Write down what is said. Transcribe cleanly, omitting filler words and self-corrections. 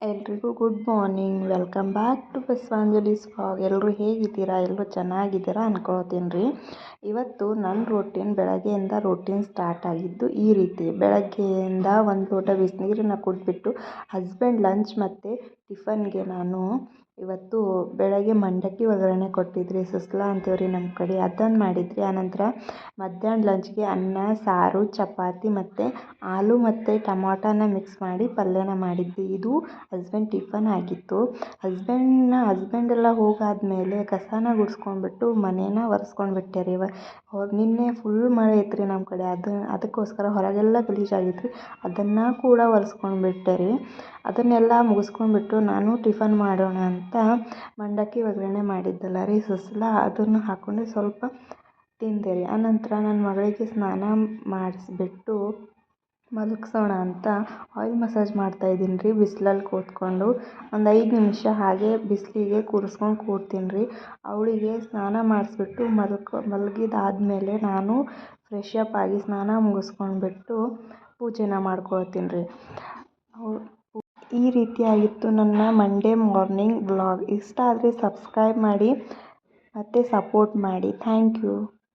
ಎಲ್ರಿಗೂ good morning. Welcome back to Basavanjali's vlog. ಎಲ್ಲರೂ ಹೇಗಿದ್ದೀರಾ? ಎಲ್ಲರೂ ಚೆನ್ನಾಗಿದ್ದೀರಾ ಅನ್ಕೊಳ್ತೀನಿ ರೀ. ಇವತ್ತು ನನ್ನ ಬೆಳಗ್ಗೆಯಿಂದ ರೂಟೀನ್ ಸ್ಟಾರ್ಟ್ ಆಗಿದ್ದು ಈ ರೀತಿ. ಬೆಳಗ್ಗೆಯಿಂದ ಒಂದು ಲೋಟ ಬಿಸಿನೀರನ್ನ ಕುಡಿದ್ಬಿಟ್ಟು ಹಸ್ಬೆಂಡ್ ಲಂಚ್ ಮತ್ತು ಟಿಫನ್ಗೆ ನಾನು ಇವತ್ತು ಬೆಳಗ್ಗೆ ಮಂಡಕ್ಕಿ ಒಗ್ಗರಣೆ ಕೊಟ್ಟಿದ್ರಿ. ಸುಸ್ಲಾ ಅಂತೀವ್ರಿ ನಮ್ಮ ಕಡೆ, ಅದನ್ನು ಮಾಡಿದ್ರಿ. ಆನಂತರ ಮಧ್ಯಾಹ್ನ ಲಂಚ್ಗೆ ಅನ್ನ, ಸಾರು, ಚಪಾತಿ ಮತ್ತು ಆಲೂ ಮತ್ತು ಟೊಮಾಟೋನ ಮಿಕ್ಸ್ ಮಾಡಿ ಪಲ್ಯನ ಮಾಡಿದ್ವಿ. ಇದು ಹಸ್ಬೆಂಡ್ ಟಿಫನ್ ಆಗಿತ್ತು. ಹಸ್ಬೆಂಡೆಲ್ಲ ಹೋಗಾದ್ಮೇಲೆ ಕಸನ ಗುಡಿಸ್ಕೊಂಡ್ಬಿಟ್ಟು ಮನೇನ ಒರೆಸ್ಕೊಂಡ್ಬಿಟ್ಟೆ ರೀ. ನಿನ್ನೆ ಫುಲ್ ಮಳೆ ಇತ್ತು ರೀ ನಮ್ಮ ಕಡೆ. ಅದಕ್ಕೋಸ್ಕರ ಹೊರಗೆಲ್ಲ ಗಲೀಜಾಗಿತ್ತು ರೀ. ಅದನ್ನು ಕೂಡ ಒರೆಸ್ಕೊಂಡ್ಬಿಟ್ಟೆ ರೀ. ಅದನ್ನೆಲ್ಲ ಮುಗಿಸ್ಕೊಂಡ್ಬಿಟ್ಟು ನಾನು ಟಿಫನ್ ಮಾಡೋಣ ಅಂತ ಮಂಡಕ್ಕಿ ಒಗ್ಗರಣೆ ಮಾಡಿದ್ದಲ್ಲ ರೀ ಸುಸ್ಲಾ, ಅದನ್ನು ಹಾಕ್ಕೊಂಡು ಸ್ವಲ್ಪ ತಿಂದೆ ರೀ. ಆನಂತರ ನನ್ನ ಮಗಳಿಗೆ ಸ್ನಾನ ಮಾಡಿಸ್ಬಿಟ್ಟು ಮಲಗಿಸೋಣ ಅಂತ ಆಯಿಲ್ ಮಸಾಜ್ ಮಾಡ್ತಾಯಿದ್ದೀನಿ ರೀ. ಬಿಸಿಲಲ್ಲಿ ಕೂತ್ಕೊಂಡು ಒಂದು 5 ನಿಮಿಷ ಹಾಗೆ ಬಿಸಿಲಿಗೆ ಕೂರಿಸ್ಕೊಂಡು ಕೂರ್ತೀನಿ ರೀ. ಅವಳಿಗೆ ಸ್ನಾನ ಮಾಡಿಸ್ಬಿಟ್ಟು ಮಲಗಿದಾದ್ಮೇಲೆ ನಾನು ಫ್ರೆಶ್ ಅಪ್ ಆಗಿ ಸ್ನಾನ ಮುಗಿಸ್ಕೊಂಡ್ಬಿಟ್ಟು ಪೂಜೆನ ಮಾಡ್ಕೊಳ್ತೀನಿ ರೀ. ಈ ರೀತಿಯಾಗಿತ್ತು ನನ್ನ ಮಂಡೇ ಮಾರ್ನಿಂಗ್ ವ್ಲಾಗ್. ಇಷ್ಟ ಆದರೆ ಸಬ್ಸ್ಕ್ರೈಬ್ ಮಾಡಿ ಮತ್ತು ಸಪೋರ್ಟ್ ಮಾಡಿ. Thank you.